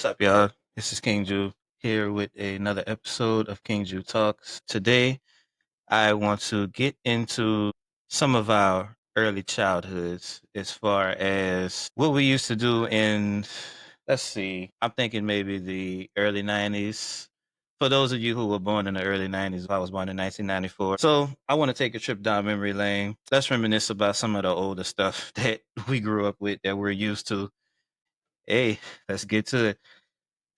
up, y'all? This is King Ju here with another episode of King Ju Talks. Today, I want to get into some of our early childhoods as far as what we used to do in, let's see, I'm thinking maybe the early 90s. For those of you who were born in the early 90s, I was born in 1994. So I want to take a trip down memory lane. Let's reminisce about some of the older stuff that we grew up with that we're used to. Hey, let's get to it.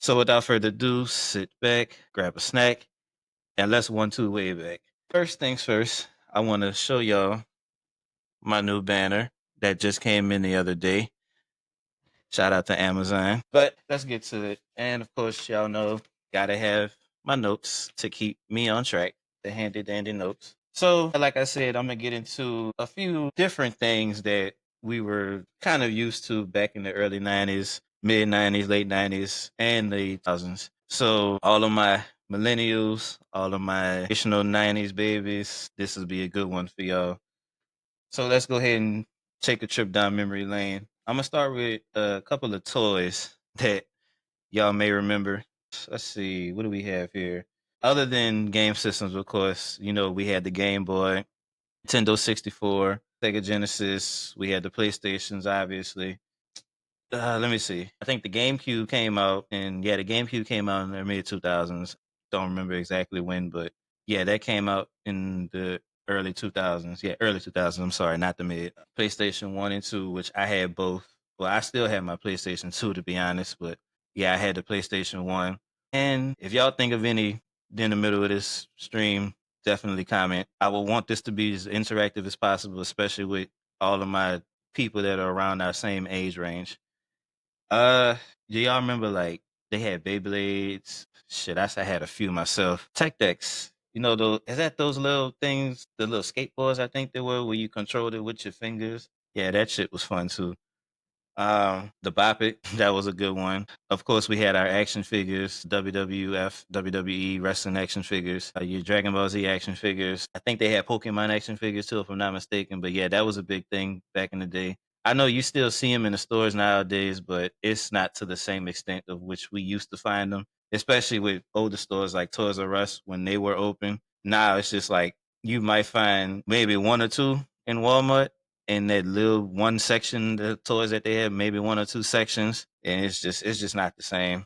So without further ado, sit back, grab a snack, and let's 1-2 way back. First things first, I want to show y'all my new banner that just came in the other day. Shout out to Amazon. But let's get to it. And of course, y'all know, gotta have my notes to keep me on track, the handy dandy notes. So, like I said, I'm gonna get into a few different things that we were kind of used to back in the early 90s, mid 90s, late 90s, and the 2000s. So, all of my millennials, all of my additional 90s babies, this will be a good one for y'all. So let's go ahead and take a trip down memory lane. I'm gonna start with a couple of toys that y'all may remember. Let's see, what do we have here? Other than game systems, of course, we had the Game Boy, Nintendo 64, Sega Genesis. We had the PlayStations, obviously. Let me see. I think the GameCube came out, and yeah, the GameCube came out in the mid 2000s. Don't remember exactly when, but yeah, that came out in the early 2000s. Yeah, early 2000s. I'm sorry, not the mid. PlayStation 1 and 2, which I had both. Well, I still have my PlayStation 2, to be honest, but yeah, I had the PlayStation 1. And if y'all think of any in the middle of this stream, definitely comment. I will want this to be as interactive as possible, especially with all of my people that are around our same age range. Uh, do y'all remember like they had Beyblades? Shit, I had a few myself. Tech decks. Those is that those little things, the little skateboards I think they were where you controlled it with your fingers? Yeah, that shit was fun too. The Bop It, that was a good one. Of course, we had our action figures, WWF, WWE wrestling action figures, your Dragon Ball Z action figures. I think they had Pokemon action figures too, if I'm not mistaken. But yeah, that was a big thing back in the day. I know you still see them in the stores nowadays, but it's not to the same extent of which we used to find them, especially with older stores like Toys R Us when they were open. Now it's just like you might find maybe one or two in Walmart in that little one section, the toys that they have, maybe one or two sections, and it's just not the same.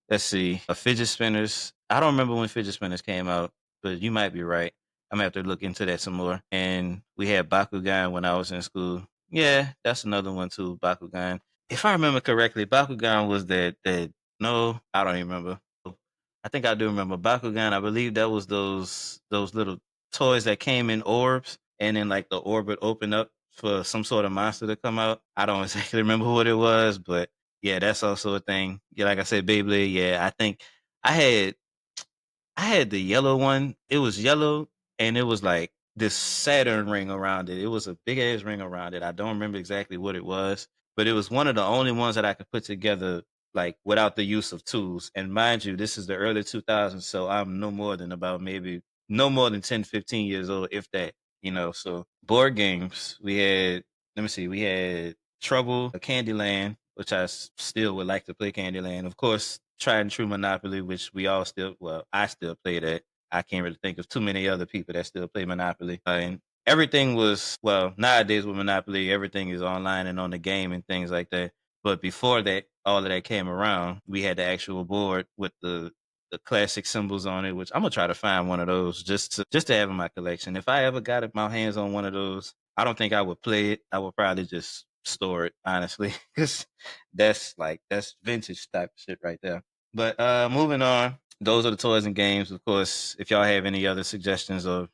Let's see, fidget spinners. I don't remember when fidget spinners came out, but you might be right. I'm gonna have to look into that some more. And we had Bakugan when I was in school. Yeah, that's another one too, Bakugan. If I remember correctly, Bakugan was that. No, I don't even remember. I think I do remember Bakugan. I believe that was those little toys that came in orbs, and then like the orb would open up for some sort of monster to come out. I don't exactly remember what it was, but yeah, that's also a thing. Yeah, like I said, Beyblade. Yeah, I think I had I had the yellow one. It was yellow, and it was like this Saturn ring around it. It was a big ass ring around it. I don't remember exactly what it was, but it was one of the only ones that I could put together like without the use of tools. And mind you, this is the early 2000s, so I'm no more than about maybe no more than 10, 15 years old, if that. So board games. We had, let me see, we had Trouble, Candyland, which still would like to play Candyland. Of course, tried and true Monopoly, which we all still, well, I still play that. I can't really think of too many other people that still play Monopoly. And everything was, well, nowadays with Monopoly, everything is online and on the game and things like that. But before that, all of that came around, we had the actual board with the classic symbols on it, which I'm gonna try to find one of those just to have in my collection. If I ever got my hands on one of those, I don't think I would play it. I would probably just store it, honestly, because that's vintage type of shit right there. But moving on, those are the toys and games. Of course, if y'all have any other suggestions or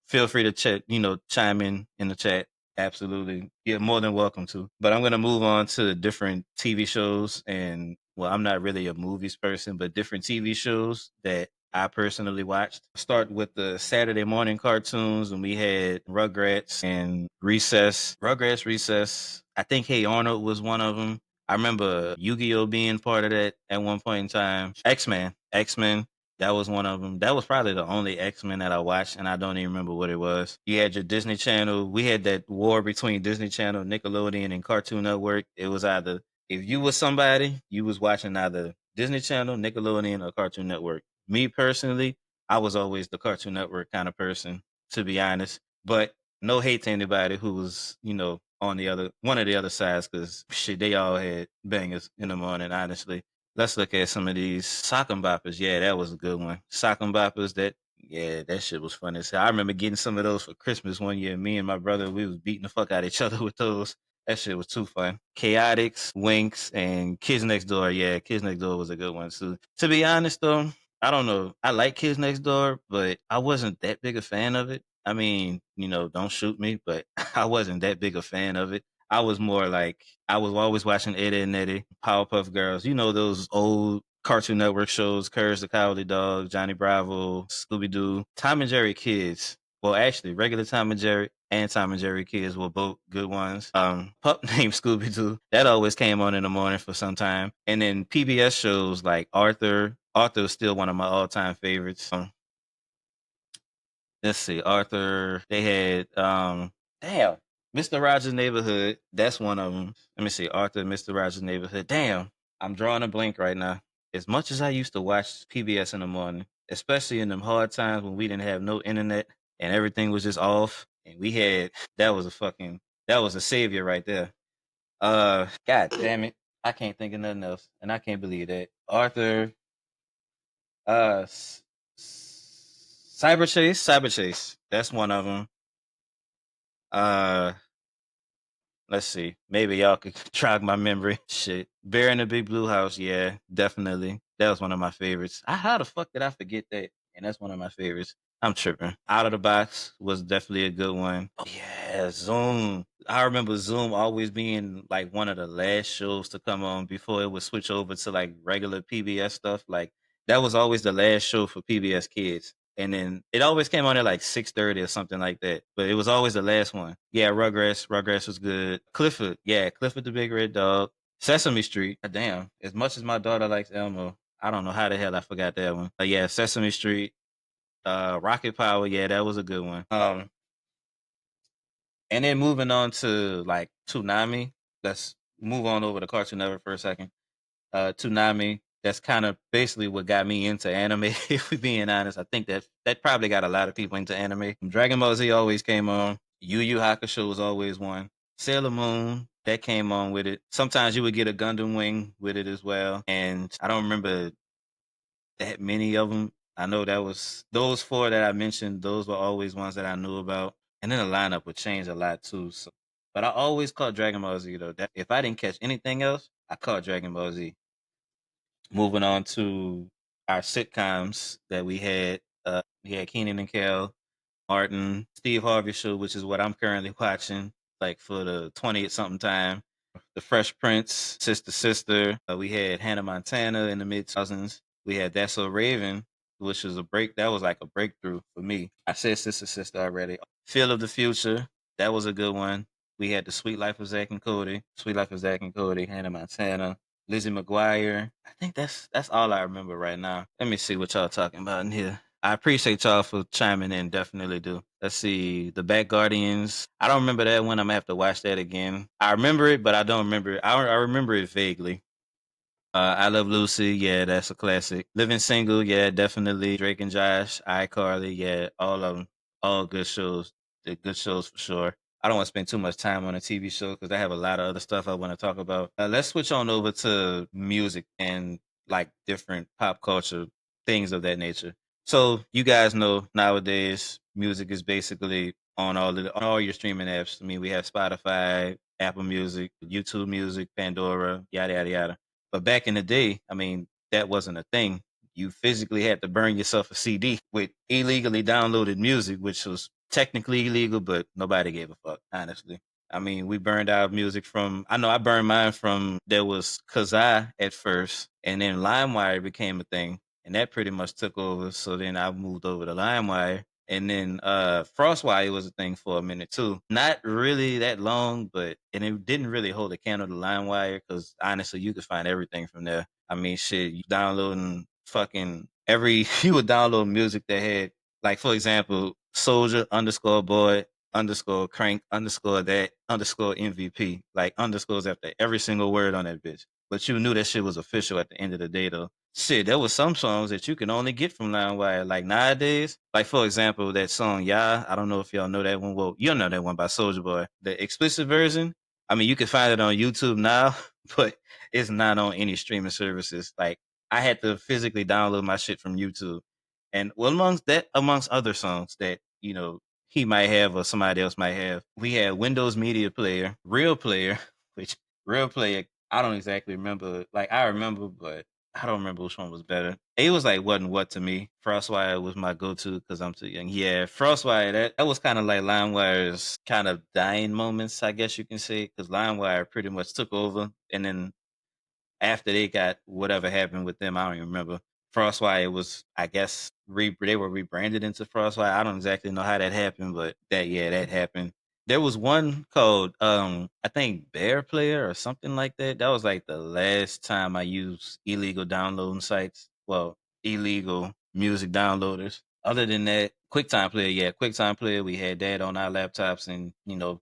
feel free to chat, chime in the chat. Absolutely, you're more than welcome to. But I'm gonna move on to different TV shows, and well, I'm not really a movies person, but different TV shows that I personally watched. Start with the Saturday morning cartoons, and we had Rugrats and Recess. Rugrats, Recess. I think Hey Arnold was one of them. I remember Yu-Gi-Oh being part of that at one point in time. X-Men. That was one of them. That was probably the only X-Men that I watched, and I don't even remember what it was. You had your Disney Channel. We had that war between Disney Channel, Nickelodeon, and Cartoon Network. It was either if you was somebody, you was watching either Disney Channel, Nickelodeon, or Cartoon Network. Me personally, I was always the Cartoon Network kind of person, to be honest. But no hate to anybody who was, on the other one of the other sides, because shit, they all had bangers in the morning, honestly. Let's look at some of these sock and boppers. Yeah, that was a good one. Sock and boppers, that shit was funny. So I remember getting some of those for Christmas one year. Me and my brother, we was beating the fuck out of each other with those. That shit was too fun. Chaotix, Winx, and Kids Next Door. Yeah, Kids Next Door was a good one too. To be honest though, I don't know. I like Kids Next Door, but I wasn't that big a fan of it. I mean, don't shoot me, but I wasn't that big a fan of it. I was more like I was always watching Eddie and Eddie, Powerpuff Girls. You know those old Cartoon Network shows, Courage the Cowardly Dog, Johnny Bravo, Scooby Doo, Tom and Jerry Kids. Well, actually, regular Tom and Jerry and Tom and Jerry Kids were both good ones. Pup named Scooby Doo that always came on in the morning for some time, and then PBS shows like Arthur. Arthur is still one of my all-time favorites. Let's see, Arthur. They had damn, Mr. Rogers' Neighborhood. That's one of them. Let me see, Arthur, Mr. Rogers' Neighborhood. Damn, I'm drawing a blank right now. As much as I used to watch PBS in the morning, especially in them hard times when we didn't have no internet and everything was just off, and we had that was a savior right there. God damn it, I can't think of nothing else, and I can't believe that Arthur. Uh, Cyber Chase. That's one of them. Uh, let's see. Maybe y'all could jog my memory. Shit, Bear in the Big Blue House. Yeah, definitely. That was one of my favorites. How the fuck did I forget that? And that's one of my favorites. I'm tripping. Out of the Box was definitely a good one. Oh, yeah, Zoom. I remember Zoom always being like one of the last shows to come on before it would switch over to like regular PBS stuff. Like that was always the last show for PBS Kids. And then it always came on at like 6:30 or something like that. But it was always the last one. Yeah, Rugrats was good. Clifford, yeah, Clifford the Big Red Dog. Sesame Street. Damn. As much as my daughter likes Elmo, I don't know how the hell I forgot that one. But yeah, Sesame Street. Rocket Power, yeah, that was a good one. And then moving on to like Toonami. Let's move on over to Cartoon Network for a second. Toonami. That's kind of basically what got me into anime. If we're being honest, I think that probably got a lot of people into anime. Dragon Ball Z always came on. Yu Yu Hakusho was always one. Sailor Moon that came on with it. Sometimes you would get a Gundam Wing with it as well. And I don't remember that many of them. I know that was those four that I mentioned. Those were always ones that I knew about, and then the lineup would change a lot too. So, but I always caught Dragon Ball Z though. That if I didn't catch anything else, I caught Dragon Ball Z. Moving on to our sitcoms that we had Keenan and Kel, Martin, Steve Harvey Show, which is what I'm currently watching, like for the 20th something time. The Fresh Prince, Sister Sister. We had Hannah Montana in the mid 2000s. We had That's So Raven, which was that was like a breakthrough for me. I said Sister Sister already. Feel of the Future, that was a good one. We had The Sweet Life of Zack and Cody, Sweet Life of Zack and Cody, Hannah Montana, Lizzie McGuire. I think that's all I remember right now. Let me see what y'all talking about in here. I appreciate y'all for chiming in. Definitely do. Let's see. The Back Guardians. I don't remember that one. I'm gonna have to watch that again. I remember it, but I don't remember it. I remember it vaguely. I Love Lucy, yeah, that's a classic. Living Single, yeah, definitely. Drake and Josh, iCarly, yeah, all of them, all good shows. They're good shows for sure. I don't want to spend too much time on a TV show because I have a lot of other stuff I want to talk about. Let's switch on over to music and like different pop culture things of that nature. So you guys know nowadays music is basically on all your streaming apps. I mean, we have Spotify, Apple Music, YouTube Music, Pandora, yada yada yada. But back in the day, I mean, that wasn't a thing. You physically had to burn yourself a CD with illegally downloaded music, which was technically illegal, but nobody gave a fuck, honestly. I mean, we burned our music I know I burned mine from, there was Kazaa at first, and then LimeWire became a thing, and that pretty much took over. So then I moved over to LimeWire, and then Frostwire was a thing for a minute too. Not really that long, but and it didn't really hold a candle to LimeWire because honestly, you could find everything from there. I mean, shit, you downloading fucking every you would download music that had, like, for example, Soldier underscore Boy. underscore crank underscore that underscore MVP. Like underscores after every single word on that bitch. But you knew that shit was official at the end of the day though. Shit, there was some songs that you can only get from LimeWire. Like nowadays, like for example, that song "Yeah," I don't know if y'all know that one. Well, you'll know that one by Soldier Boy. The explicit version. I mean, you can find it on YouTube now, but it's not on any streaming services. Like I had to physically download my shit from YouTube. And well, amongst other songs that he might have or somebody else might have, we had Windows Media Player, Real Player, which Real Player I don't exactly remember. Like I remember, but I don't remember which one was better. It was like wasn't what to me. Frostwire was my go-to because I'm too young. Yeah, Frostwire. That was kind of like LimeWire's kind of dying moments, I guess you can say, because LimeWire pretty much took over, and then after they got whatever happened with them, I don't even remember. Frostwire was, I guess, they were rebranded into Frostwire. I don't exactly know how that happened, but that happened. There was one called, I think Bear Player or something like that. That was like the last time I used illegal downloading sites. Well, illegal music downloaders. Other than that, QuickTime Player, yeah, QuickTime Player, we had that on our laptops and,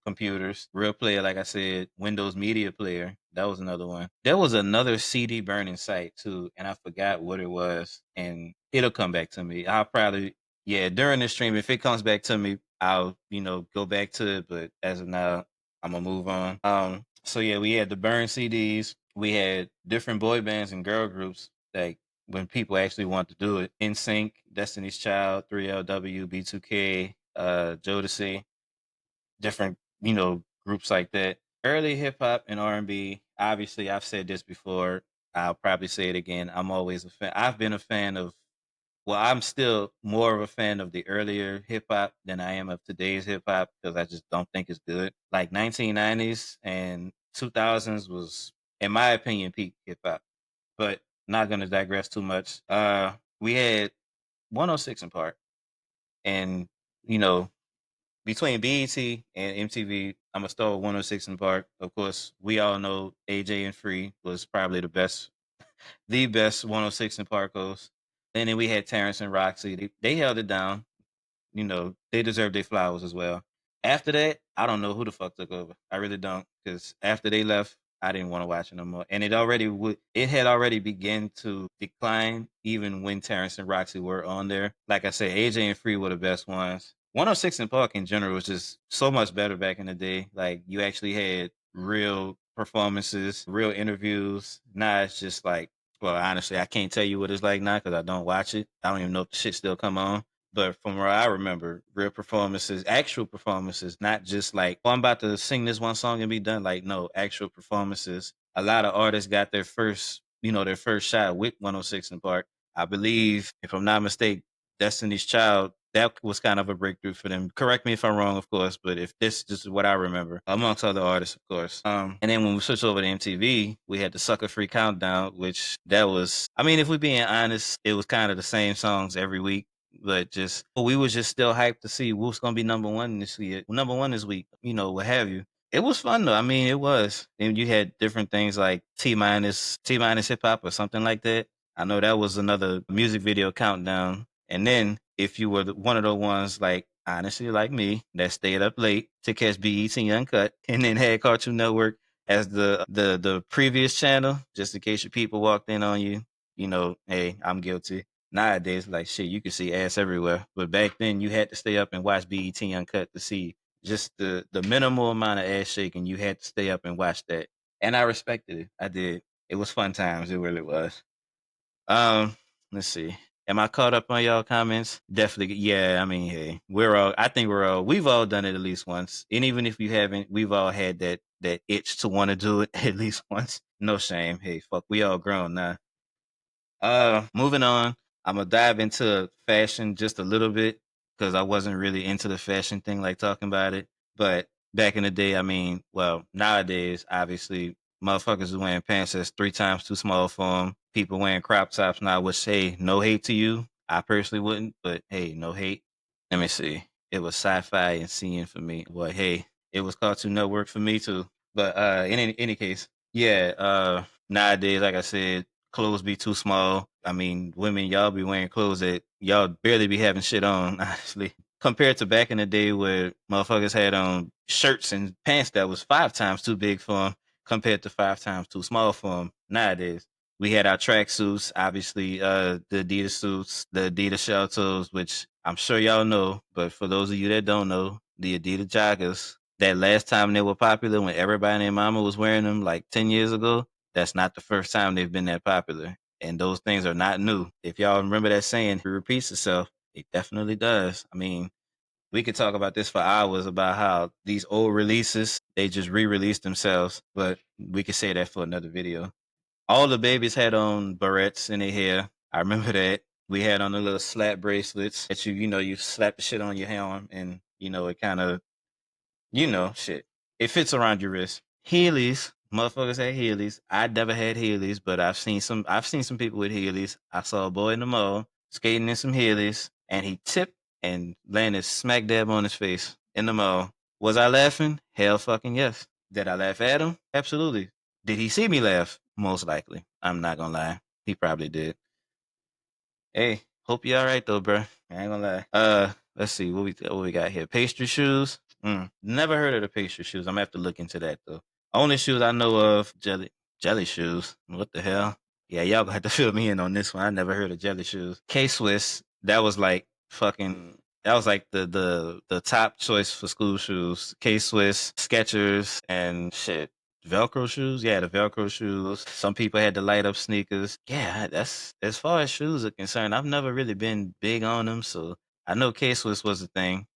computers. Real Player, like I said, Windows Media Player, that was another one. There was another CD burning site too, and I forgot what it was, and it'll come back to me. I'll probably, yeah, during the stream, if it comes back to me, I'll, go back to it, but as of now, I'm gonna move on. So yeah, we had the burn CDs. We had different boy bands and girl groups, like when people actually want to do it. NSYNC, Destiny's Child, 3LW, B2K, Jodeci, different, groups like that. Early hip hop and R&B. Obviously, I've said this before. I'll probably say it again. I'm always a fan. I've been a fan of. Well, I'm still more of a fan of the earlier hip hop than I am of today's hip hop because I just don't think it's good. Like 1990s and 2000s was, in my opinion, peak hip hop. But not gonna digress too much. We had 106 in Park, and you know, between BET and MTV, I'm gonna start with 106 in Park. Of course, we all know AJ and Free was probably the best 106 in Park host. And then we had Terrence and Roxy. They held it down. They deserve their flowers as well. After that, I don't know who the fuck took over. I really don't, because after they left, I didn't want to watch it no more. And it had already begun to decline even when Terrence and Roxy were on there. Like I said, AJ and Free were the best ones. 106 and Park in general was just so much better back in the day. Like you actually had real performances, real interviews. Now it's just like, well, honestly, I can't tell you what it's like now because I don't watch it. I don't even know if the shit still come on. But from where I remember, real performances, actual performances, not just like, oh, I'm about to sing this one song and be done. Like, no, actual performances. A lot of artists got their first shot with 106 in Park. I believe, if I'm not mistaken, Destiny's Child, that was kind of a breakthrough for them. Correct me if I'm wrong, of course, but if this is what I remember, amongst other artists, of course. And then when we switched over to MTV, we had the Sucker Free Countdown, which that was, I mean, if we're being honest, it was kind of the same songs every week, but just we was just still hyped to see who's gonna be number one this year, number one this week, what have you. It was fun though. I mean, it was. And you had different things like T minus hip hop or something like that. I know that was another music video countdown. And then if you were one of the ones like honestly like me that stayed up late to catch BET Uncut and then had Cartoon Network as the previous channel, just in case your people walked in on you, hey, I'm guilty. Nowadays, like shit, you can see ass everywhere. But back then, you had to stay up and watch BET Uncut to see just the minimal amount of ass shaking. You had to stay up and watch that, and I respected it. I did. It was fun times. It really was. Um, let's see. Am I caught up on y'all comments? Definitely. Yeah. I mean, hey, I think we've all done it at least once. And even if you haven't, we've all had that itch to want to do it at least once. No shame. Hey, fuck, we all grown now. Moving on. I'm gonna dive into fashion just a little bit because I wasn't really into the fashion thing, like talking about it. But back in the day, I mean, well, nowadays, obviously, motherfuckers is wearing pants that's 3 times too small for them. People wearing crop tops now, which hey, no hate to you. I personally wouldn't, but hey, no hate. Let me see. It was sci-fi and seeing for me. Well, hey, it was Cartoon Network for me too. But in any case, yeah. Nowadays, like I said, clothes be too small. I mean, women, y'all be wearing clothes that y'all barely be having shit on, honestly. compared to back in the day where motherfuckers had on shirts and pants that was 5 times too big for them compared to 5 times too small for them nowadays. We had our track suits, obviously, the Adidas suits, the Adidas shell toes, which I'm sure y'all know, but for those of you that don't know, the Adidas joggers, that last time they were popular when everybody and their mama was wearing them like 10 years ago, that's not the first time they've been that popular. And those things are not new. If y'all remember that saying, it repeats itself. It definitely does. I mean, we could talk about this for hours about how these old releases, they just re-release themselves, but we could say that for another video. All the babies had on barrettes in their hair. I remember that. We had on the little slap bracelets that you slap the shit on your arm and, it kind of, shit. It fits around your wrist. Heelys, motherfuckers had Heelys. I never had Heelys, but I've seen some people with Heelys. I saw a boy in the mall skating in some Heelys and he tipped and landed smack dab on his face in the mall. Was I laughing? Hell fucking yes. Did I laugh at him? Absolutely. Did he see me laugh? Most likely. I'm not gonna lie. He probably did. Hey, hope you all right though, bro. I ain't gonna lie. Let's see what we got here. Pastry shoes. Never heard of the pastry shoes. I'm gonna have to look into that though. Only shoes I know of, jelly shoes. What the hell? Yeah, y'all gonna have to fill me in on this one. I never heard of jelly shoes. K Swiss. That was like fucking. That was like the top choice for school shoes. K Swiss, Skechers, and shit. Velcro shoes, yeah, the Velcro shoes. Some people had the light up sneakers. Yeah, that's as far as shoes are concerned. I've never really been big on them, so I know K Swiss was a thing.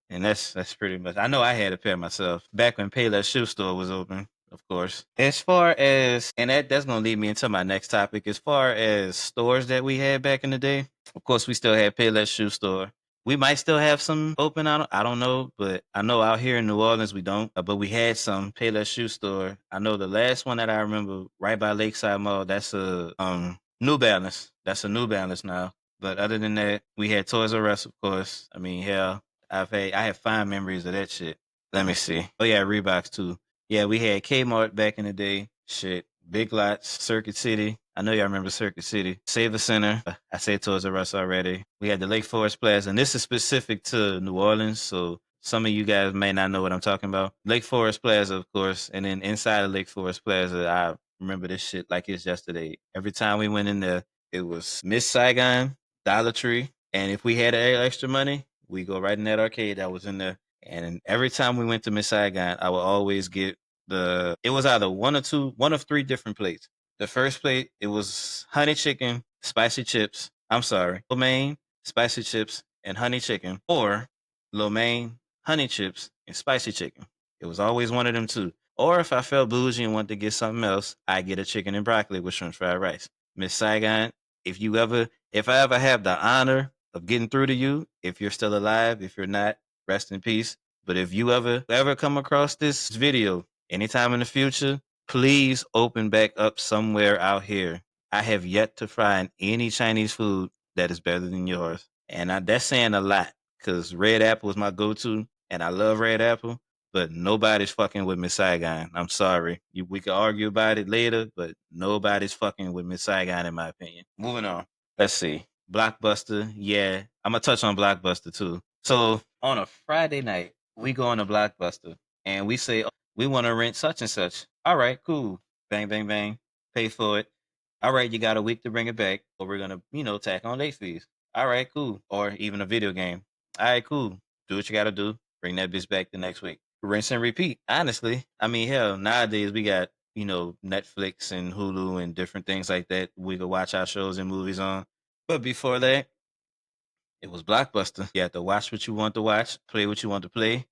And that's pretty much. I know I had a pair myself back when Payless Shoe Store was open, of course. As far as and that's gonna lead me into my next topic. As far as stores that we had back in the day, of course we still had Payless Shoe Store. We might still have some open. I don't know, but I know out here in New Orleans we don't. But we had some Payless Shoe Store. I know the last one that I remember right by Lakeside Mall. That's a New Balance. That's a New Balance now. But other than that, we had Toys R Us, of course. I mean, hell, I have fond memories of that shit. Let me see. Oh yeah, Reeboks too. Yeah, we had Kmart back in the day. Shit. Big Lots, Circuit City. I know y'all remember Circuit City. Saver Center. I said Toys R Us already. We had the Lake Forest Plaza, and this is specific to New Orleans, so some of you guys may not know what I'm talking about. Lake Forest Plaza, of course, and then inside of Lake Forest Plaza, I remember this shit like it's yesterday. Every time we went in there, it was Miss Saigon, Dollar Tree, and if we had extra money, we go right in that arcade that was in there. And every time we went to Miss Saigon, I would always get it was either one of three different plates. The first plate, it was honey chicken, spicy chips. I'm sorry, lo mein, spicy chips, and honey chicken, or lo mein, honey chips, and spicy chicken. It was always one of them two. Or if I felt bougie and wanted to get something else, I get a chicken and broccoli with shrimp fried rice. Miss Saigon, if I ever have the honor of getting through to you, if you're still alive, if you're not, rest in peace. But if you ever come across this video anytime in the future, please open back up somewhere out here. I have yet to find any Chinese food that is better than yours. And that's saying a lot because Red Apple is my go to, and I love Red Apple, but nobody's fucking with Miss Saigon. I'm sorry. We could argue about it later, but nobody's fucking with Miss Saigon, in my opinion. Moving on. Let's see. Blockbuster. Yeah, I'm going to touch on Blockbuster too. So on a Friday night, we go on a Blockbuster and we say, oh, we want to rent such and such. All right, cool. Bang, bang, bang. Pay for it. All right, you got a week to bring it back, or we're going to, tack on late fees. All right, cool. Or even a video game. All right, cool. Do what you got to do. Bring that bitch back the next week. Rinse and repeat. Honestly, I mean, hell, nowadays we got, Netflix and Hulu and different things like that. We could watch our shows and movies on. But before that, it was Blockbuster. You had to watch what you want to watch, play what you want to play,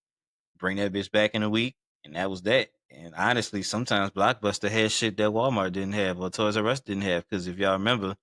bring that bitch back in a week, and that was that. And honestly, sometimes Blockbuster had shit that Walmart didn't have or Toys R Us didn't have. Because if y'all remember,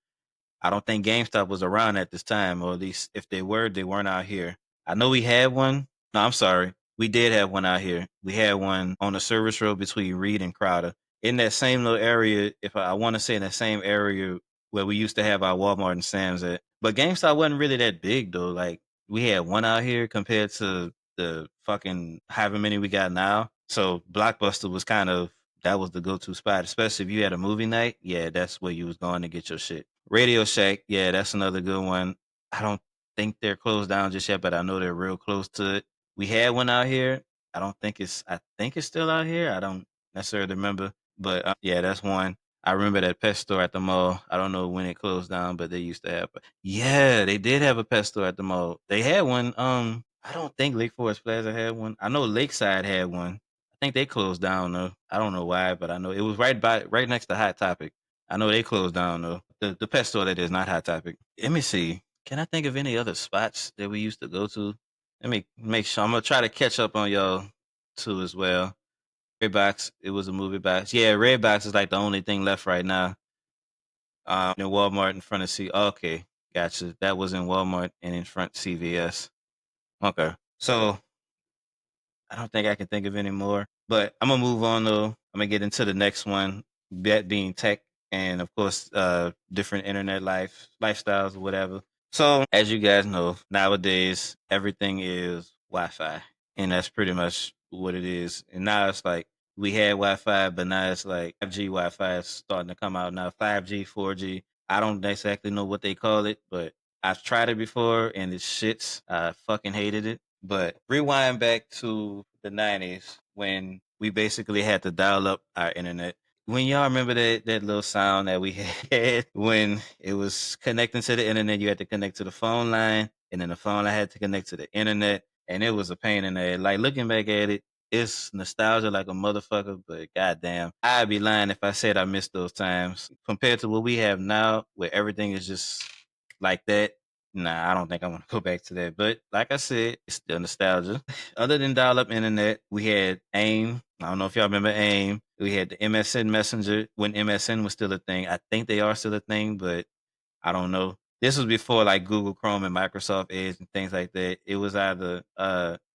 I don't think GameStop was around at this time, or at least if they were, they weren't out here. I know we had one. No, I'm sorry. We did have one out here. We had one on the service road between Reed and Crowder. In that same little area, if I want to say in that same area where we used to have our Walmart and Sam's at. But GameStop wasn't really that big though. Like we had one out here compared to the fucking however many we got now. So Blockbuster was that was the go-to spot, especially if you had a movie night. Yeah, that's where you was going to get your shit. Radio Shack, yeah, that's another good one. I don't think they're closed down just yet, but I know they're real close to it. We had one out here. I think it's still out here. I don't necessarily remember, but yeah, that's one. I remember that pet store at the mall. I don't know when it closed down, but they used to have. Yeah, they did have a pet store at the mall. They had one. I don't think Lake Forest Plaza had one. I know Lakeside had one. I think they closed down though. I don't know why, but I know it was right next to Hot Topic. I know they closed down though. The pet store that is not Hot Topic. Let me see. Can I think of any other spots that we used to go to? Let me make sure. I'm gonna try to catch up on y'all too as well. Redbox, it was a movie box. Yeah, Redbox is like the only thing left right now. In Walmart in front of Okay, gotcha. That was in Walmart and in front CVS. Okay, so I don't think I can think of any more. But I'm gonna move on though. I'm gonna get into the next one, that being tech and of course different internet lifestyles or whatever. So as you guys know, nowadays everything is Wi-Fi. And that's pretty much what it is. And now it's like we had Wi-Fi, but now it's like 5G Wi-Fi is starting to come out now. 5G, 4G. I don't exactly know what they call it, but I've tried it before and it shits. I fucking hated it. But rewind back to the 90s when we basically had to dial up our internet. When y'all remember that little sound that we had when it was connecting to the internet, you had to connect to the phone line, and then the phone line had to connect to the internet, and it was a pain in the head. Like looking back at it, it's nostalgia like a motherfucker, but goddamn, I'd be lying if I said I missed those times compared to what we have now, where everything is just like that. Nah, I don't think I want to go back to that. But like I said, it's still nostalgia. Other than dial up internet, we had AIM. I don't know if y'all remember AIM. We had the MSN Messenger when MSN was still a thing. I think they are still a thing, but I don't know. This was before like Google Chrome and Microsoft Edge and things like that. It was either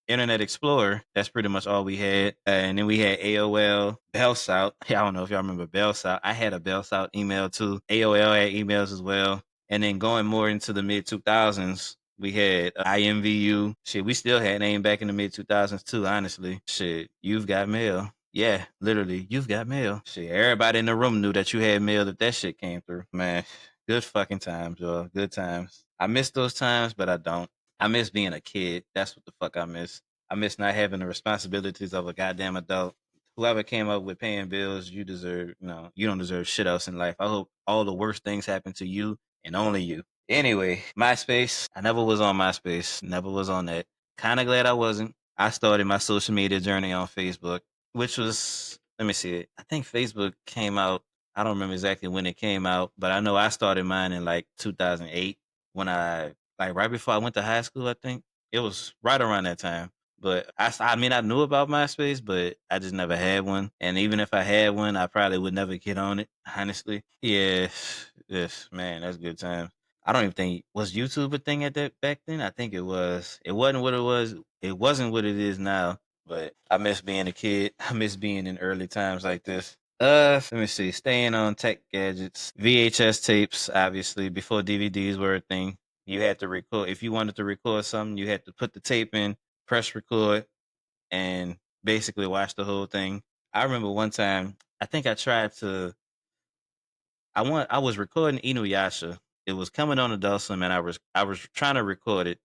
Internet Explorer. That's pretty much all we had. And then we had AOL, BellSouth. I don't know if y'all remember BellSouth. I had a BellSouth email too. AOL had emails as well. And then going more into the mid 2000s, we had IMVU. Shit, we still had name back in the mid 2000s too, honestly. Shit, you've got mail. Yeah, literally, you've got mail. Shit, everybody in the room knew that you had mail if that shit came through. Man, good fucking times, y'all. Good times. I miss those times, but I don't. I miss being a kid. That's what the fuck I miss. I miss not having the responsibilities of a goddamn adult. Whoever came up with paying bills, you deserve, you don't deserve shit else in life. I hope all the worst things happen to you and only you. Anyway, MySpace. I never was on MySpace. Never was on that. Kind of glad I wasn't. I started my social media journey on Facebook, which was, let me see it. I think Facebook came out. I don't remember exactly when it came out, but I know I started mine in like 2008 when like right before I went to high school, I think. It was right around that time. But I mean, I knew about MySpace, but I just never had one. And even if I had one, I probably would never get on it, honestly. Yes, yes, man, that's good time. I don't even think was YouTube a thing at that back then. I think it was. It wasn't what it was. It wasn't what it is now. But I miss being a kid. I miss being in early times like this. Let me see. Staying on tech gadgets, VHS tapes. Obviously, before DVDs were a thing, you had to record. If you wanted to record something, you had to put the tape in, press record, and basically watch the whole thing. I remember one time. I think I tried to. I was recording Inuyasha. It was coming on Adult Swim, and I was trying to record it.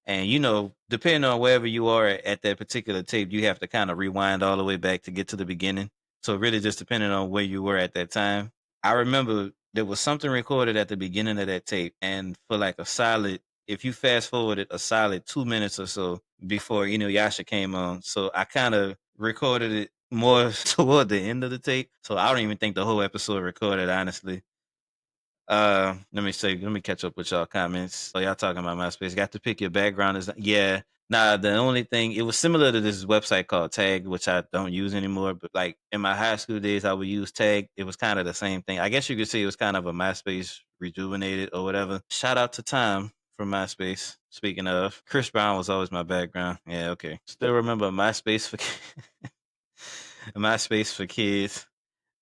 And depending on wherever you are at that particular tape, you have to kind of rewind all the way back to get to the beginning. So really, just depending on where you were at that time. I remember there was something recorded at the beginning of that tape, and for like if you fast forwarded a solid 2 minutes or so before Inuyasha came on, so I kind of recorded it more toward the end of the tape. So I don't even think the whole episode recorded, honestly. Let me catch up with y'all comments. So y'all talking about MySpace. Got to pick your background is yeah. Nah, the only thing it was similar to this website called Tag, which I don't use anymore. But like in my high school days, I would use Tag. It was kind of the same thing. I guess you could say it was kind of a MySpace rejuvenated or whatever. Shout out to Tom from MySpace. Speaking of, Chris Brown was always my background. Yeah, okay. Still remember MySpace for MySpace for kids.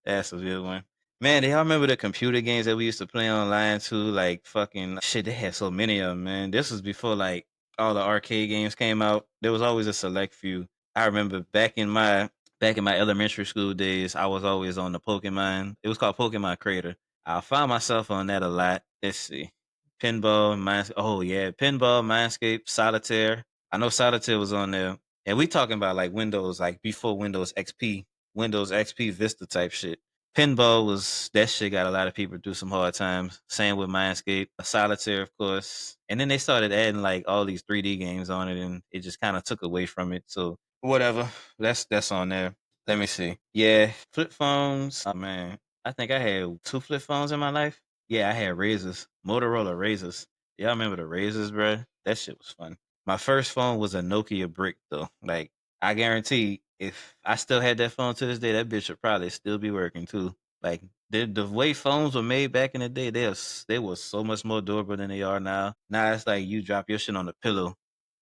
That's a good one. Man, do y'all remember the computer games that we used to play online too? Like fucking shit, they had so many of them, man. This was before like all the arcade games came out. There was always a select few. I remember back in my elementary school days, I was always on the Pokemon. It was called Pokemon Crater. I found myself on that a lot. Let's see. Pinball, Mines. Oh yeah, Pinball, Mindscape, Solitaire. I know Solitaire was on there, and we talking about like Windows, like before Windows XP, Windows XP Vista type shit. Pinball was that shit got a lot of people through some hard times. Same with Mindscape, Solitaire, of course. And then they started adding like all these 3D games on it, and it just kind of took away from it. So whatever, that's on there. Let me see. Yeah, flip phones. Oh man, I think I had two flip phones in my life. Yeah, I had razors, Motorola razors. Y'all remember the razors, bro? That shit was fun. My first phone was a Nokia brick though. Like I guarantee, if I still had that phone to this day, that bitch would probably still be working too. Like the way phones were made back in the day, they was so much more durable than they are now. Now it's like you drop your shit on the pillow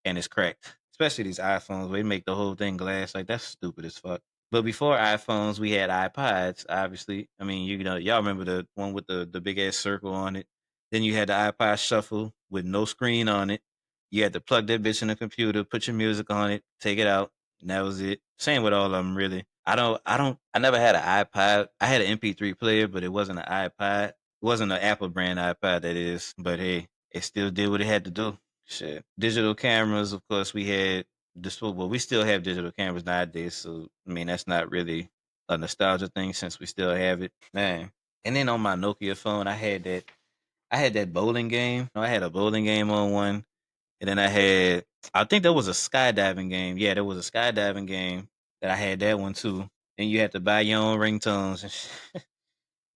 and it's cracked. Especially these iPhones, where they make the whole thing glass. Like that's stupid as fuck. But before iPhones, we had iPods. Obviously, I mean, you know, y'all remember the one with the big ass circle on it. Then you had the iPod Shuffle with no screen on it. You had to plug that bitch in the computer, put your music on it, take it out, and that was it. Same with all of them, really. I never had an iPod. I had an MP3 player, but it wasn't an iPod. It wasn't an Apple brand iPod, that is. But hey, it still did what it had to do. Shit. Digital cameras, of course, we had this. Well, we still have digital cameras nowadays, so I mean that's not really a nostalgia thing since we still have it, man. And then on my Nokia phone, I had that bowling game. I had a bowling game on one, and then I think there was a skydiving game. Yeah, there was a skydiving game that I had that one too. And you had to buy your own ringtones and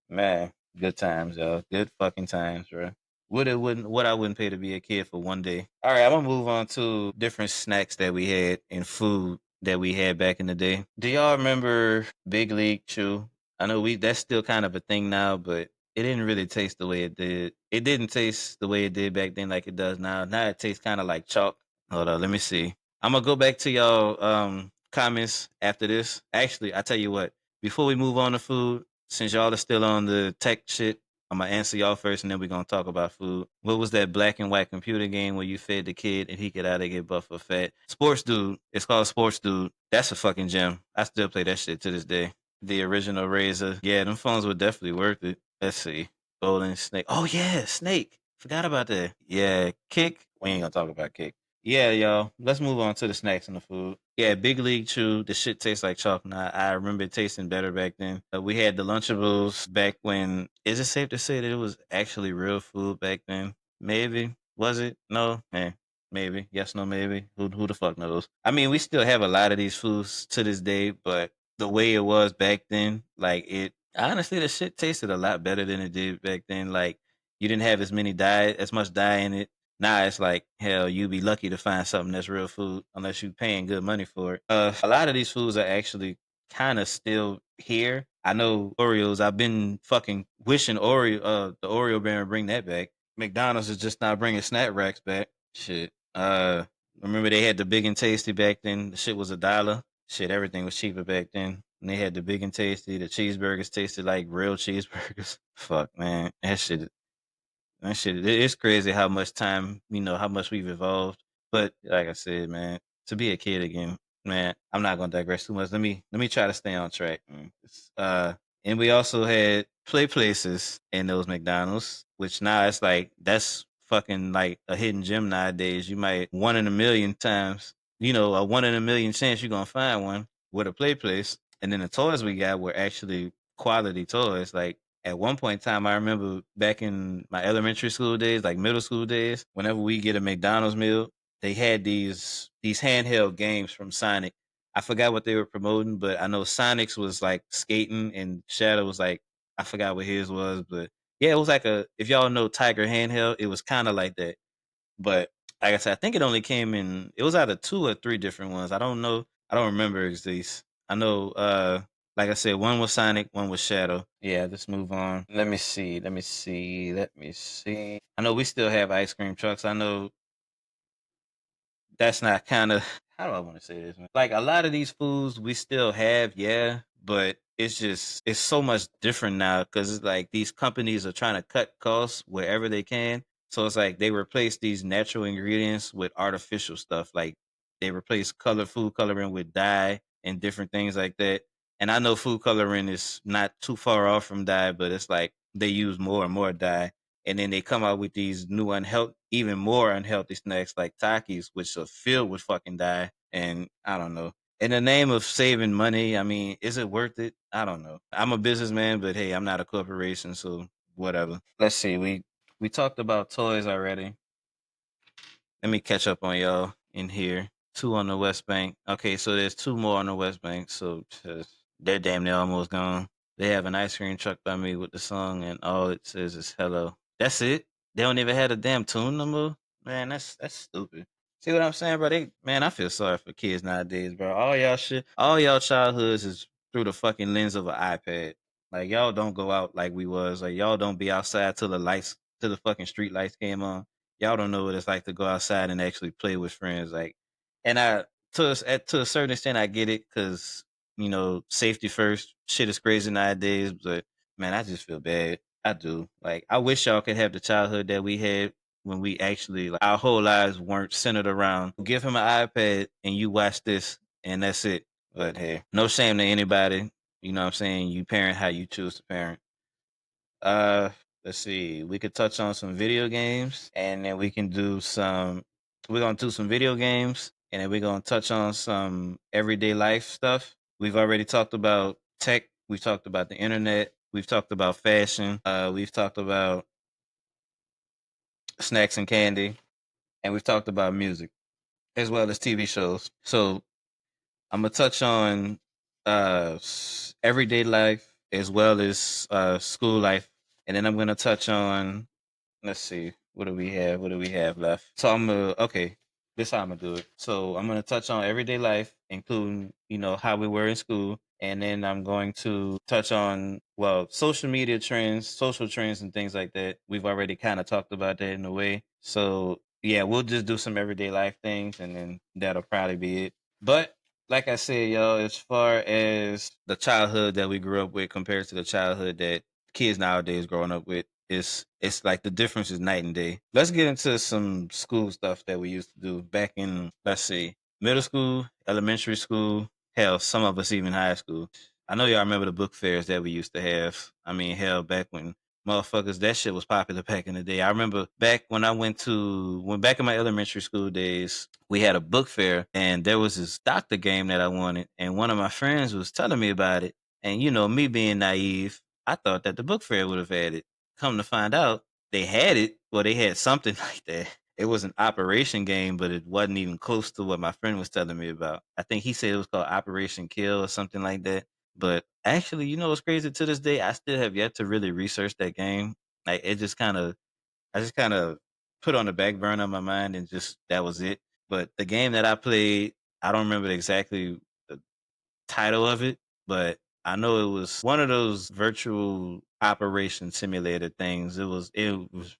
man, good times, yo. Good fucking times, bro. What I wouldn't pay to be a kid for one day. All right, I'm gonna move on to different snacks that we had and food that we had back in the day. Do y'all remember Big League Chew? I know we that's still kind of a thing now, but it didn't really taste the way it did. It didn't taste the way it did back then like it does now. Now it tastes kind of like chalk. Hold on, let me see. I'm gonna go back to y'all comments after this. Actually, I tell you what, before we move on to food, since y'all are still on the tech shit, I'm gonna answer y'all first, and then we're gonna talk about food. What was that black and white computer game where you fed the kid and he could either get buff or fat? Sports Dude. It's called Sports Dude. That's a fucking gem. I still play that shit to this day. The original Razor. Yeah, them phones were definitely worth it. Let's see. Golden Snake. Oh yeah, Snake. Forgot about that. Yeah, Kick. We ain't gonna talk about Kick. Yeah, y'all. Let's move on to the snacks and the food. Yeah, Big League Chew. The shit tastes like chalk now. I remember it tasting better back then. We had the Lunchables back when. Is it safe to say that it was actually real food back then? Maybe. Was it? No. Maybe. Yes. No. Maybe. Who the fuck knows? I mean, we still have a lot of these foods to this day, but the way it was back then, like it. Honestly, the shit tasted a lot better than it did back then. Like you didn't have as much dye in it. Now it's like hell, you be lucky to find something that's real food unless you paying good money for it. A lot of these foods are actually kind of still here. I know Oreos. I've been fucking wishing the Oreo brand would bring that back. McDonald's is just not bringing snack racks back. Shit. Remember they had the big and tasty back then. The shit was $1. Shit, everything was cheaper back then. And they had the big and tasty. The cheeseburgers tasted like real cheeseburgers. Fuck, man, that shit, it's crazy how much time, how much we've evolved. But like I said, man, to be a kid again, man, I'm not gonna digress too much. Let me try to stay on track. Man. And we also had play places in those McDonald's, which now it's like that's fucking like a hidden gem nowadays. You might one in a million times, a one in a million chance you're gonna find one with a play place. And then the toys we got were actually quality toys. Like at one point in time, I remember back in my elementary school days, like middle school days, whenever we get a McDonald's meal, they had these handheld games from Sonic. I forgot what they were promoting, but I know Sonic's was like skating and Shadow was like I forgot what his was, but yeah, it was like if y'all know Tiger handheld, it was kind of like that. But like I said, I think it only came in. It was either two or three different ones. I don't know. I don't remember these. I know. Like I said, one was Sonic, one was Shadow. Yeah, let's move on. Let me see. Let me see. Let me see. I know we still have ice cream trucks. I know that's not kind of how do I want to say this, man? Like a lot of these foods we still have, yeah, but it's so much different now because it's like these companies are trying to cut costs wherever they can. So it's like they replace these natural ingredients with artificial stuff. Like they replace food coloring with dye and different things like that. And I know food coloring is not too far off from dye, but it's like they use more and more dye. and then they come out with these new unhealthy, even more unhealthy snacks like Takis, which are filled with fucking dye. And I don't know. In the name of saving money, I mean, is it worth it? I don't know. I'm a businessman, but hey, I'm not a corporation, so whatever. Let's see. We talked about toys already. Let me catch up on y'all in here. Two on the West Bank. Okay, so there's two more on the West Bank. So they're damn near almost gone. They have an ice cream truck by me with the song, and all it says is "hello." That's it. They don't even have a damn tune no more. Man, that's stupid. See what I'm saying, bro? Man, I feel sorry for kids nowadays, bro. All y'all shit, all y'all childhoods is through the fucking lens of an iPad. Like y'all don't go out like we was. Like y'all don't be outside till the lights, till the fucking street lights came on. Y'all don't know what it's like to go outside and actually play with friends. Like, and to a certain extent, I get it because safety first. Shit is crazy nowadays, but man, I just feel bad. I do. Like, I wish y'all could have the childhood that we had when we actually, like, our whole lives weren't centered around give him an iPad and you watch this and that's it. But hey, no shame to anybody. You know what I'm saying? You parent how you choose to parent. Uh, let's see. We could touch on some video games, and then we can do some. We're gonna do some video games, and then we're gonna touch on some everyday life stuff. We've already talked about tech. We've talked about the internet. We've talked about fashion. We've talked about snacks and candy, and we've talked about music as well as TV shows. So I'm gonna touch on everyday life as well as school life, and then I'm gonna touch on. Let's see, what do we have? What do we have left? So I'm gonna okay. This how I'm gonna do it. So I'm gonna touch on everyday life, including how we were in school, and then I'm going to touch on social media trends, social trends, and things like that. We've already kind of talked about that in a way. So yeah, we'll just do some everyday life things, and then that'll probably be it. But like I said, y'all, as far as the childhood that we grew up with compared to the childhood that kids nowadays growing up with, it's like the difference is night and day. Let's get into some school stuff that we used to do back in, let's see, middle school, elementary school, hell, some of us even high school. I know y'all remember the book fairs that we used to have. I mean, hell, back when motherfuckers, that shit was popular back in the day. I remember back when I when back in my elementary school days, we had a book fair and there was this doctor game that I wanted, and one of my friends was telling me about it. And me being naive, I thought that the book fair would have had it. Come to find out, they had it. Well, they had something like that. It was an operation game, but it wasn't even close to what my friend was telling me about. I think he said it was called Operation Kill or something like that. But actually, what's crazy to this day? I still have yet to really research that game. Like I just kind of put on the back burner of my mind and just that was it. But the game that I played, I don't remember exactly the title of it, but I know it was one of those virtual operation simulator things. It was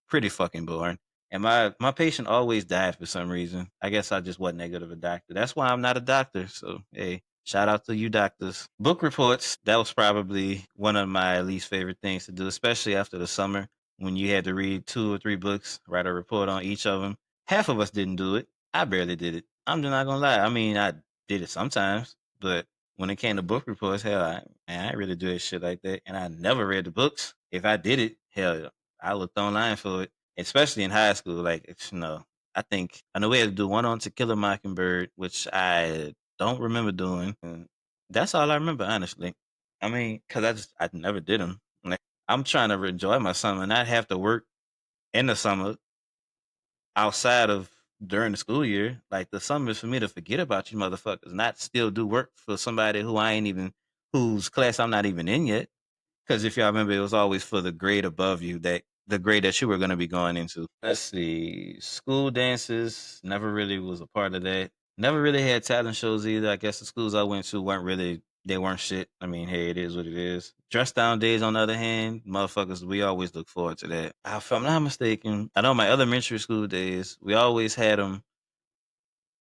pretty fucking boring. And my patient always died for some reason. I guess I just wasn't that good of a doctor. That's why I'm not a doctor. So hey, shout out to you doctors. Book reports, that was probably one of my least favorite things to do, especially after the summer when you had to read 2 or 3 books, write a report on each of them. Half of us didn't do it. I barely did it. I'm just not gonna lie. I mean, I did it sometimes, but when it came to book reports, hell, I ain't really do that shit like that. And I never read the books. If I did it, hell, I looked online for it, especially in high school. Like, I know we had to do one on To Kill a Mockingbird, which I don't remember doing. And that's all I remember, honestly. I mean, because I never did them. Like, I'm trying to enjoy my summer, not have to work in the summer outside of during the school year. Like the summer is for me to forget about you motherfuckers, not still do work for somebody whose class I'm not even in yet. Because if y'all remember, it was always for the grade above you, that the grade that you were going to be going into. Let's see, school dances never really was a part of that. Never really had talent shows either. I guess the schools I went to they weren't shit. I mean, hey, it is what it is. Dress down days, on the other hand, motherfuckers, we always look forward to that. If I'm not mistaken, I know my elementary school days, we always had them.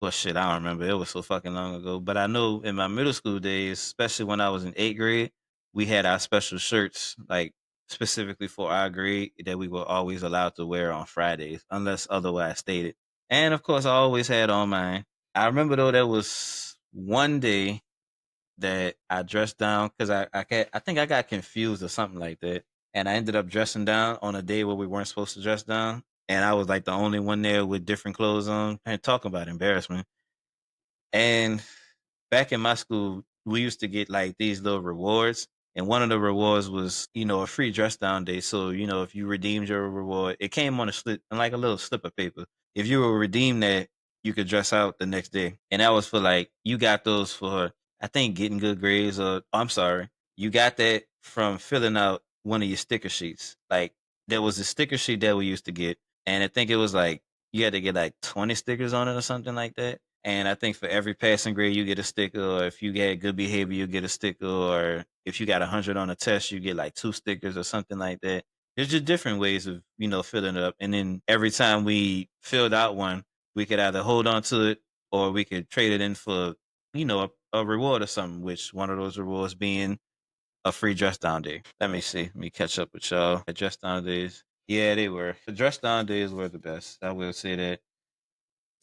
Well, shit, I don't remember. It was so fucking long ago. But I know in my middle school days, especially when I was in 8th grade, we had our special shirts, like specifically for our grade, that we were always allowed to wear on Fridays, unless otherwise stated. And of course, I always had on mine. I remember though there was one day that I dressed down because I think I got confused or something like that. and I ended up dressing down on a day where we weren't supposed to dress down, and I was like the only one there with different clothes on. And talk about embarrassment. And back in my school, we used to get like these little rewards. And one of the rewards was, a free dress down day. So, if you redeemed your reward, it came on a slip on like a little slip of paper. If you were redeemed that, you could dress out the next day. And that was for like, you got those for, I think, getting good grades, or I'm sorry, you got that from filling out one of your sticker sheets. Like, there was a sticker sheet that we used to get. And I think it was like, you had to get like 20 stickers on it or something like that. And I think for every passing grade, you get a sticker, or if you get good behavior, you get a sticker, or if you got 100 on a test, you get like 2 stickers or something like that. There's just different ways of, filling it up. And then every time we filled out one, we could either hold on to it or we could trade it in for, a reward or something, which one of those rewards being a free dress down day. Let me see. Let me catch up with y'all. The dress down days. Yeah, they were. The dress down days were the best. I will say that.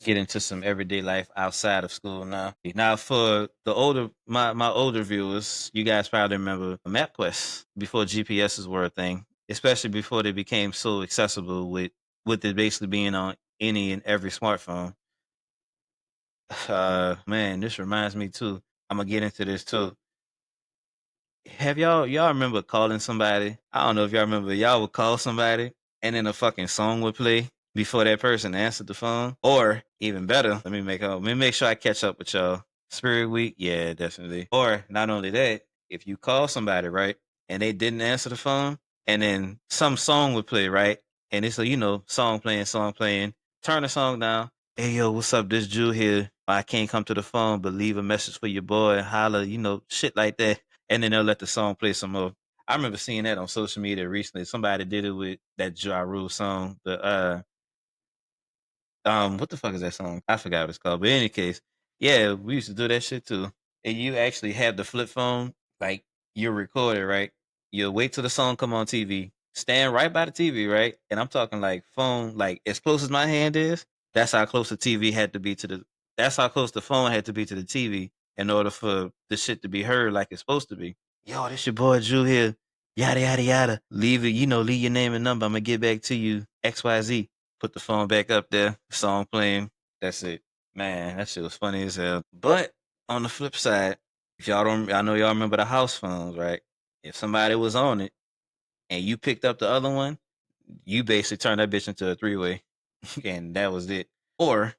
Get into some everyday life outside of school now. Now for the my older viewers, you guys probably remember MapQuest before GPSs were a thing, especially before they became so accessible with it basically being on any and every smartphone. Man, this reminds me too. I'm gonna get into this too. Have y'all remember calling somebody? I don't know if y'all remember. Y'all would call somebody and then a fucking song would play before that person answered the phone. Or even better, let me make sure I catch up with y'all. Spirit Week, yeah, definitely. Or not only that, if you call somebody right and they didn't answer the phone, and then some song would play right, and it's a song playing. Turn the song down. Hey yo, what's up? This Jew here. I can't come to the phone, but leave a message for your boy. Holla, shit like that, and then they'll let the song play some more. I remember seeing that on social media recently. Somebody did it with that Ja Rule song. What the fuck is that song? I forgot what it's called. But in any case, yeah, we used to do that shit too. And you actually have the flip phone, like you record it, right? You'll wait till the song come on TV, stand right by the TV, right? And I'm talking like phone, like as close as my hand is. That's how close the TV had to be to the. That's how close the phone had to be to the TV in order for the shit to be heard like it's supposed to be. Yo, this your boy Drew here. Yada yada yada. Leave it, leave your name and number. I'm gonna get back to you. XYZ. Put the phone back up there, song playing. That's it. Man, that shit was funny as hell. But on the flip side, if y'all don't, I know y'all remember the house phones, right? If somebody was on it and you picked up the other one, you basically turned that bitch into a three-way, and that was it. Or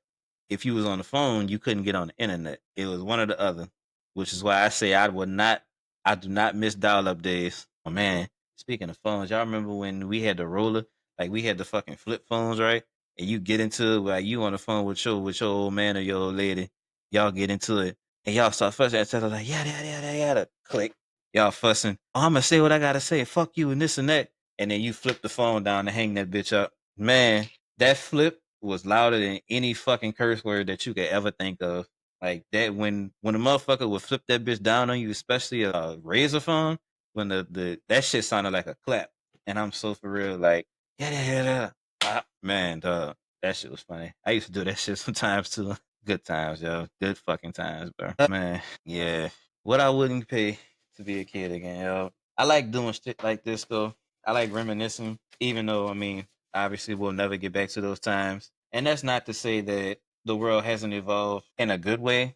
if you was on the phone, you couldn't get on the internet. It was one or the other, which is why I say I do not miss dial-up days. Oh man, speaking of phones, y'all remember when we had the roller, like we had the fucking flip phones, right? And you get into it, like you on the phone with your old man or your old lady, y'all get into it, and y'all start fussing at each other like yada yada yada yada. Click, y'all fussing. Oh, I'm gonna say what I gotta say. Fuck you and this and that, and then you flip the phone down and hang that bitch up. Man, that flip was louder than any fucking curse word that you could ever think of. Like that when a motherfucker would flip that bitch down on you, especially a razor phone, when the that shit sounded like a clap. And I'm so for real, like, yeah, yeah, yeah, yeah. Man, dog, that shit was funny. I used to do that shit sometimes too. Good times, yo. Good fucking times, bro. Man, yeah. What I wouldn't pay to be a kid again, yo. I like doing shit like this though. I like reminiscing, even though obviously we'll never get back to those times. And that's not to say that the world hasn't evolved in a good way,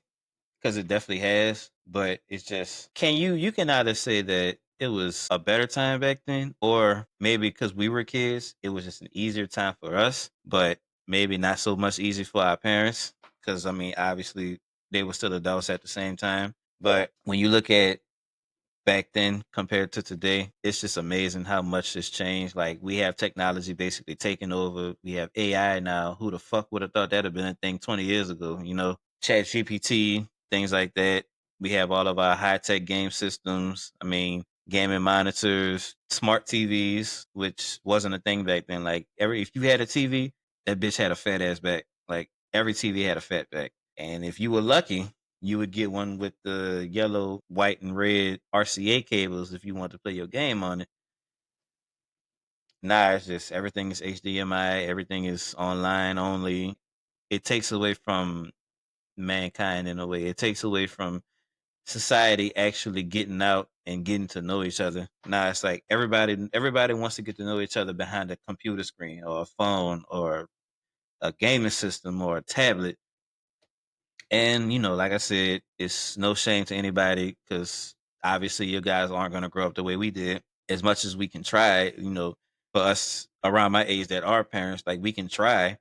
because it definitely has. But it's just, you can either say that it was a better time back then, or maybe because we were kids, it was just an easier time for us, but maybe not so much easy for our parents. Because obviously they were still adults at the same time. But when you look at back then compared to today, it's just amazing how much has changed. Like we have technology basically taking over. We have AI now. Who the fuck would have thought that'd have been a thing 20 years ago? Chat GPT, things like that. We have all of our high tech game systems. Gaming monitors, smart TVs, which wasn't a thing back then. Like if you had a TV, that bitch had a fat ass back. Like every TV had a fat back. And if you were lucky, you would get one with the yellow, white, and red RCA cables if you want to play your game on it. Nah, it's just everything is HDMI, everything is online only. It takes away from mankind in a way. It takes away from society actually getting out and getting to know each other. Now it's like everybody wants to get to know each other behind a computer screen or a phone or a gaming system or a tablet. And like I said, it's no shame to anybody because obviously you guys aren't going to grow up the way we did. As much as we can try, for us around my age that are parents, like we can try,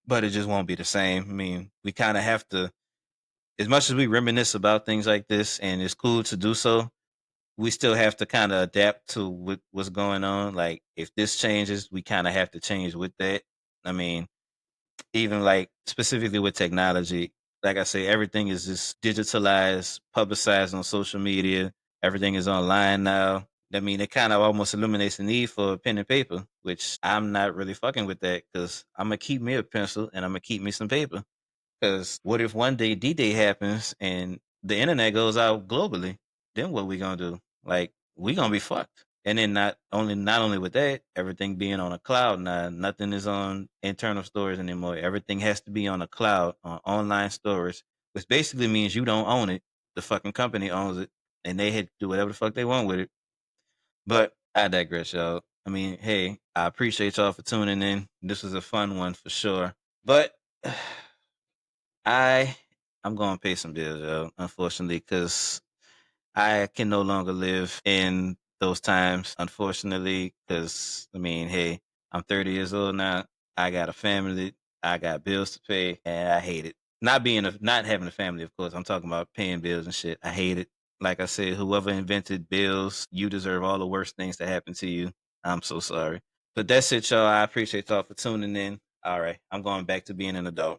but it just won't be the same. I mean, we kind of have to, as much as we reminisce about things like this, and it's cool to do so, we still have to kind of adapt to what's going on. Like, if this changes, we kind of have to change with that. I mean, even like specifically with technology, like I say, everything is just digitalized, publicized on social media. Everything is online now. I mean, it kind of almost eliminates the need for pen and paper, which I'm not really fucking with that because I'm gonna keep me a pencil and I'm gonna keep me some paper. Because what if one day D-Day happens and the internet goes out globally? Then what we gonna do? Like, we gonna be fucked. And then not only with that, everything being on a cloud now, nothing is on internal storage anymore. Everything has to be on a cloud, on online storage, which basically means you don't own it. The fucking company owns it, and they had to do whatever the fuck they want with it. But I digress, y'all. I mean, hey, I appreciate y'all for tuning in. This was a fun one for sure. But I I'm gonna pay some bills, yo. Unfortunately, because I can no longer live in those times. Unfortunately, because I mean, hey, I'm 30 years old now. I got a family. I got bills to pay, and I hate it. Not having a family, of course. I'm talking about paying bills and shit. I hate it. Like I said, whoever invented bills, you deserve all the worst things to happen to you. I'm so sorry. But that's it, y'all. I appreciate y'all for tuning in. All right, I'm going back to being an adult.